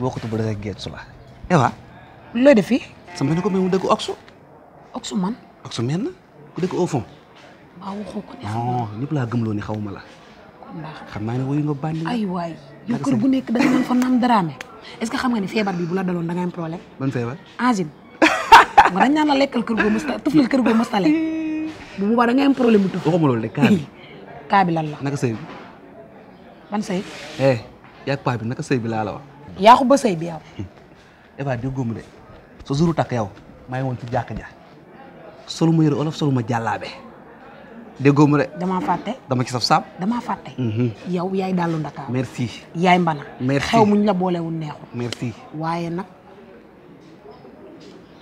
bokkatu bu rek geetsu la Eva looy def fii sama ne ko mais mu dëgg Oxu Oxu man Oxu mel na ku dëgg au fond maa waxoo ko ne non ñëpp laa gëmloo ni xawma la xam naa ne wuyu nga bànni ay waay yow kër gu nekk da nga naan fa naan daraame est-ce que xam nga ni feebar bi bu la daloon da nga am problème ban feebar angine ma dañ naan la lekkal kër goo mësta tuflil kër goo mësta lekk bu boobaa da nga am problème bu tuf waxuma loolu de kaa bi lan la naka sëy bi ban sëy yaag paa bi naka sëy bi laa la wax yaa ko ba sëy bi yow Eva déggoo mu de sa jouru takk yow maa ngi woon ci jàkk ja solu ma yëre olof solu ma jàllaabe déggoo mu de damaa fàtte dama ci saf saab damaa fàtte yow yaay dallu Ndakaaru merci yaay mbana merci xew muñ la boolewul neexul merci waaye nag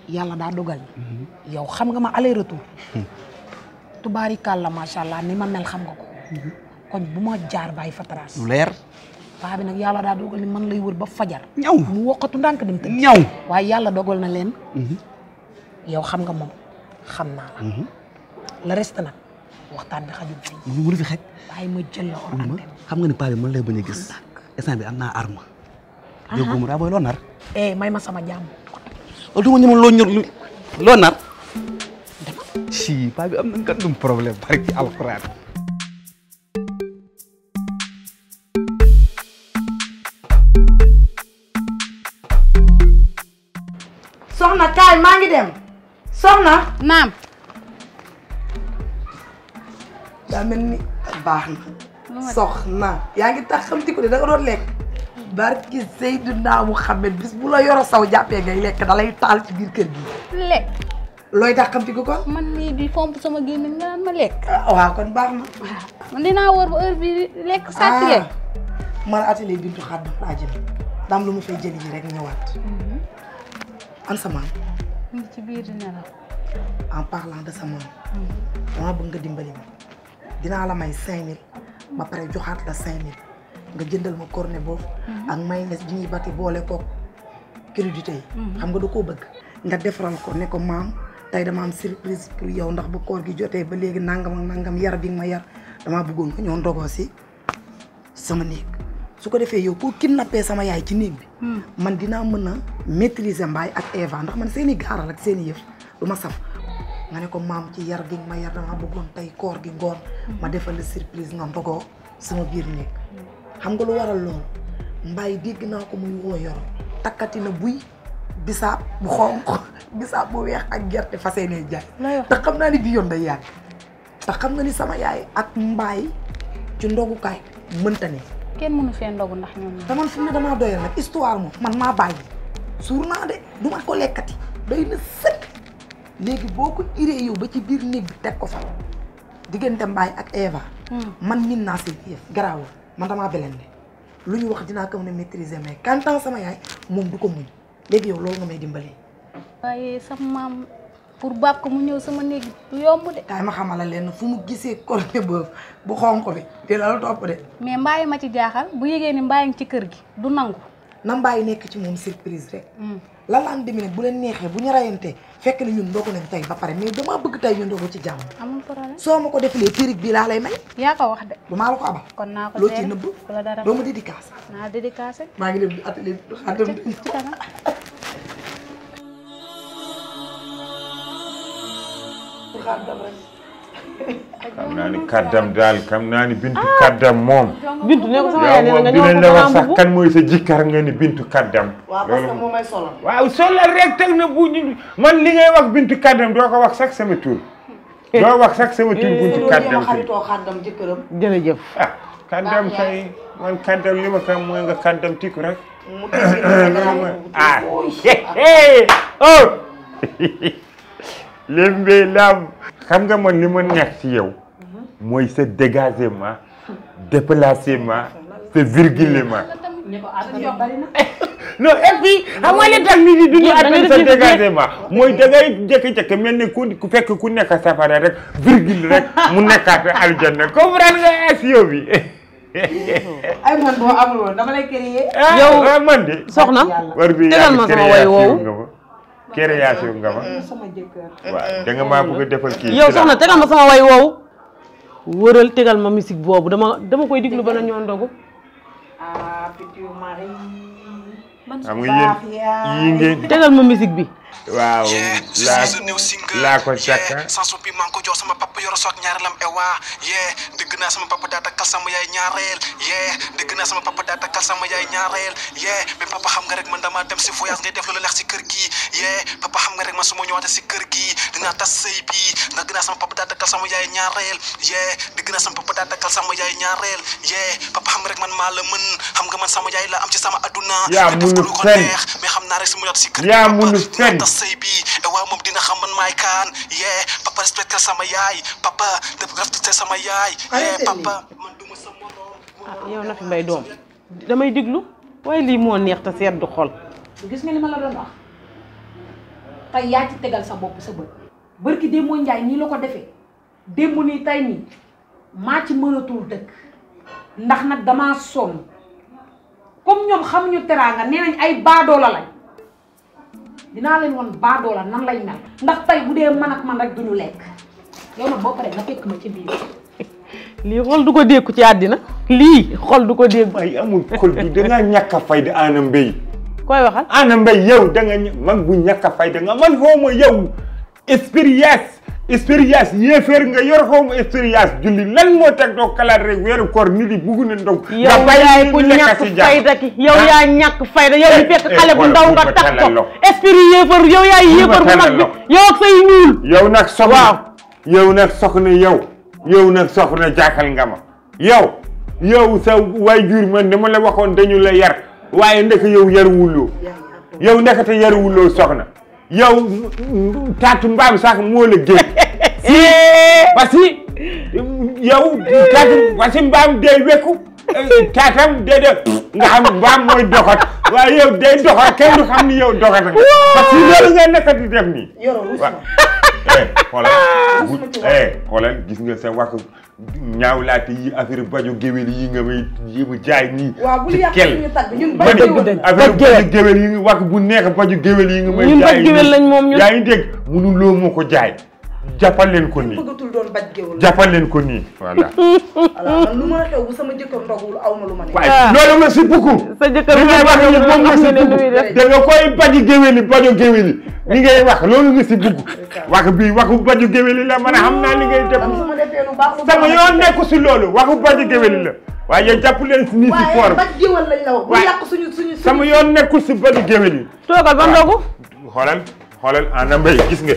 yàlla daa dogal yow xam nga ma aller retour tubaarikàlla macha allah ni ma mel xam nga ko koñ bu ma jaar bàyyi fa trace lu leer paa bi nag yàlla daa dogal ni man lay wër ba fajar ñaw mu woqatu ndànk dem tëdd ñaw waaye yàlla dogal na leen yow xam nga moom xam naa la le reste nag waxtaan bi xajul fii mu fi xaj bàyyi ma jël la or xam nga ni paa bi man lay bañ a gis instant bi am naa arme déggoo mu daa booy loo nar may ma sama jàmm wala du ma ñëmal loo ñor loo nar si paa bi am nañ kan dum problème bari ci alxuraan soxna kaay maa ngi dem soxna naam daa mel ni baax na soxna yaa ngi tax xamti ko de da nga doon lekk barki Seydina Muhammad bis bu la yoro saw jàppee ngay lekk da lay taal ci biir kër gi lekk looy tax xamti ko kon man nii di fomp sama gémmiñ nga naan ma lekk waaw kon baax na man dinaa wóor ba heure bi lekk sàcc yeeg man atelier bintu xadd laa jël daam lu mu fay jëli ji rek ñëwaat an sa maam mu ngi ci biir di nelaw en parlant de sa maam dama bëgg nga dimbali ma dinaa la may 5000 ba pare joxaat la 5000 nga jëndal ma cornet boobu ak mayonnaise bi ñuy bati boole ko crédité yi xam nga da koo bëgg nga defaral ko ne ko maam tey dama am surprise pour yow ndax bu koor gi jotee ba léegi nangam ak nangam yar bi nga ma yar damaa bëggoon ko ñoo ndogoo si sama néeg su ko defee yow pour kidnappé sama yaay ci néeg bi man dinaa mën a maîtriser Mbaye ak Eva ndax man seen i gaaral ak seen i yëf du ma saf nga ne ko maam ci yar gi ma yar dama bëggoon tey koor gi ngoon ma defal la surprise nga ndogoo sama biir néeg xam nga lu waral loolu Mbaye dégg naa ko muy woo yoro takkati na buy bisaab bu xonq bisaab bu weex ak gerte fas yéenee jaay te xam naa ni bi yoon day yàgg te xam nga ni sama yaay ak Mbaye ci ndogukaay mënta ne kenn mënu fee ndogu ndax ñoom te man fi mu ne damaa doyal nag histoire moom man maa bàyyi suur naa de du ma ko lekkati doy na sëkk léegi boo ko iree yow ba ci biir néeg bi teg ko fa diggante Mbaye ak Eva man min naa seen yëf garaawul man damaa beleen de lu ñu wax dinaa ko mën a maîtriser mais kantaan sama yaay moom du ko muñ léegi yow loolu nga may dimbali waaye sama maam pour baab ko mu ñëw sama néeg du yomb de kaay ma xamala leen fu mu gisee cornet boobu bu xonq bi dina la topp de mais Mbaye ma ci jaaxal bu yégee ni Mbaye ngi ci kër gi du nangu na Mbaye nekk ci moom surprise rek la laan demi nag bu leen neexee bu ñu rayantee fekk na ñun ndogu nañ tey ba pare mais damaa bëgg tey ñu ndogu ci jàmm amul problème soo ma ko defalee périg bi laa lay may yaa ko wax de du maa la ko abal kon naa ko loo ci nëbb wala dara doo ma dédicace naa dédicacé maa ngi dem di atelier xaddam ci kanam xaddam rek xam naa ni kaddam daal xam naa ni bintu kaddam moom. bintu ne ko sama yaay nee na nga dinañ la wax sax kan mooy sa jikkar nga ni bintu kaddam. waaw parce que moom may solo waaw solal rek teg na bu ñu man li ngay wax bintu kaddam doo ko wax sax sama tur. doo wax sax sama tur bintu kaddam. xaritoo xaddam jëkkëram jërëjëf ah kaddam kay man kaddam li ma xam mooy nga kaddam tiku rek. mu tëj ah oh lembe lam xam nga man li ma neex ci yow mooy sa dégagement déplacement sa virgulement non et puis xam nga li tax nit ñi duñu atteindre sa dégagement mooy da ngay jékki-jékki mel ni ku fekk ku nekk safara rek virgule rek mu nekkaat aljanna comprendre nga action bi ay man boo amul woon dama lay créer yow man de soxna war bi tegal ma sama way woowu création nga ma sama jëkkër waaw da nga maa bëgg a defal kii yow soxna tegal ma sama way woowu wëral tegal ma musique boobu dama koy diglu ba na ñoo ndogu ah Petit Marie. xam nga yéen yi ngeen tegal ma musique bi. waaw laa ko càkka sansu bi maa ngi ko jox sama papa yoro soog ñaareelam ewa dégg naa sama papa daa takkal sama yaay ñaareel dégg naa sama papa daa takkal sama yaay ñaareel mais papa xam nga rek man dama dem si voyage ngay def lu la neex si kër gi papa xam nga rek man su ma ñëwaatee si kër gi dinaa tas sëy bi dégg naa sama papa daa takkal sama yaay ñaareel dégg naa sama papa daa takkal sama yaay ñaareel papa xam nga rek man maa la mën xam nga man sama yaay la am ci sama aduna yaa munu fen mais xam naa rek su ma ñëwaatee si kër gi yaa munu fen sëy bi waaw moom dina xam man maay kaan papa respecté sama yaay papa respecté sama yaay papa man duma sa morom yow na fi mbay doom damay diglu waaye lii moo neex te seet du xol. gis nga li ma la doon wax tey yaa ci tegal sa bopp sa bët bërki démb Njaay nii la ko defee démb nii tey nii maa ci mënatul dëkk ndax nag damaa sonn comme ñoom xamuñu teraanga nee nañ ay baadoola lañ dinaa leen won baadoola nan lay mel ndax tey bu dee man ak man rek duñu lekk yow nag boo paree nga fekk ma ci biir. lii xol du ko dékku ci àddina lii xol du ko dékku. ay amul xol bi dangaa ñàkk a fayda Ana Mbaye koy waxal Ana Mbaye yow da nga man bu ñàkk a fayda nga man xaw ma yow expérience yéeféer nga yor xaw ma expérience julli lan moo teg doo kalaat rek weeru koor nit yi bugg na ndog yow yaay ku ñàkk fayda ki yow yaa ñàkk fayda yow ñu fekk xale bu ndaw nga tax ko esprit yéefar yow yaay yéefar bu mag bi yow ak say ñuul yow nag soxna yow nag soxna jàkkal nga ma yow sa waajur man dama la waxoon dañu la yar waaye ndek yow yaruwuloo yow ndekete yaruwuloo soxna yow taatu mbaam sax moo la géej parce que yow parce que mbaam day wekku taatam day def nga xam mbaam mooy doxat waaye yow day doxat kenn du xam ni yow doxat nga parce que loolu nga nekk di def nii xoolal gis nga sa wax ñaaw laate yi affaire bajo géwél yi nga may yéem a jaay nii ci kel affaire bajo géwél yi wax bu neex bajo géwél yi nga may jaay yaa ngi dégg mënuloo moo ko jaay jàppal leen ko nii bëggatul doon baj géwél jàppal leen ko nii voilà man lu ma xew bu sama jëkkër ndogul aw ma lu ma ne waaye loolu nga si bukku sa jëkkër moom nga si bukku da nga koy baji géwél yi bajo géwél yi li ngay wax loolu nga si bugg wax bii waxu bajo géwél yi la man a xam naa li ngay def sama yoon nekku si loolu waxu bajo géwél yi la waaye yow jàpp leen si nii si foor baj géwél lañ la wax bu yàq suñu sama yoon nekkul si bajo géwél yi toogal ba ndogu xoolal Ana Mbaye gis nga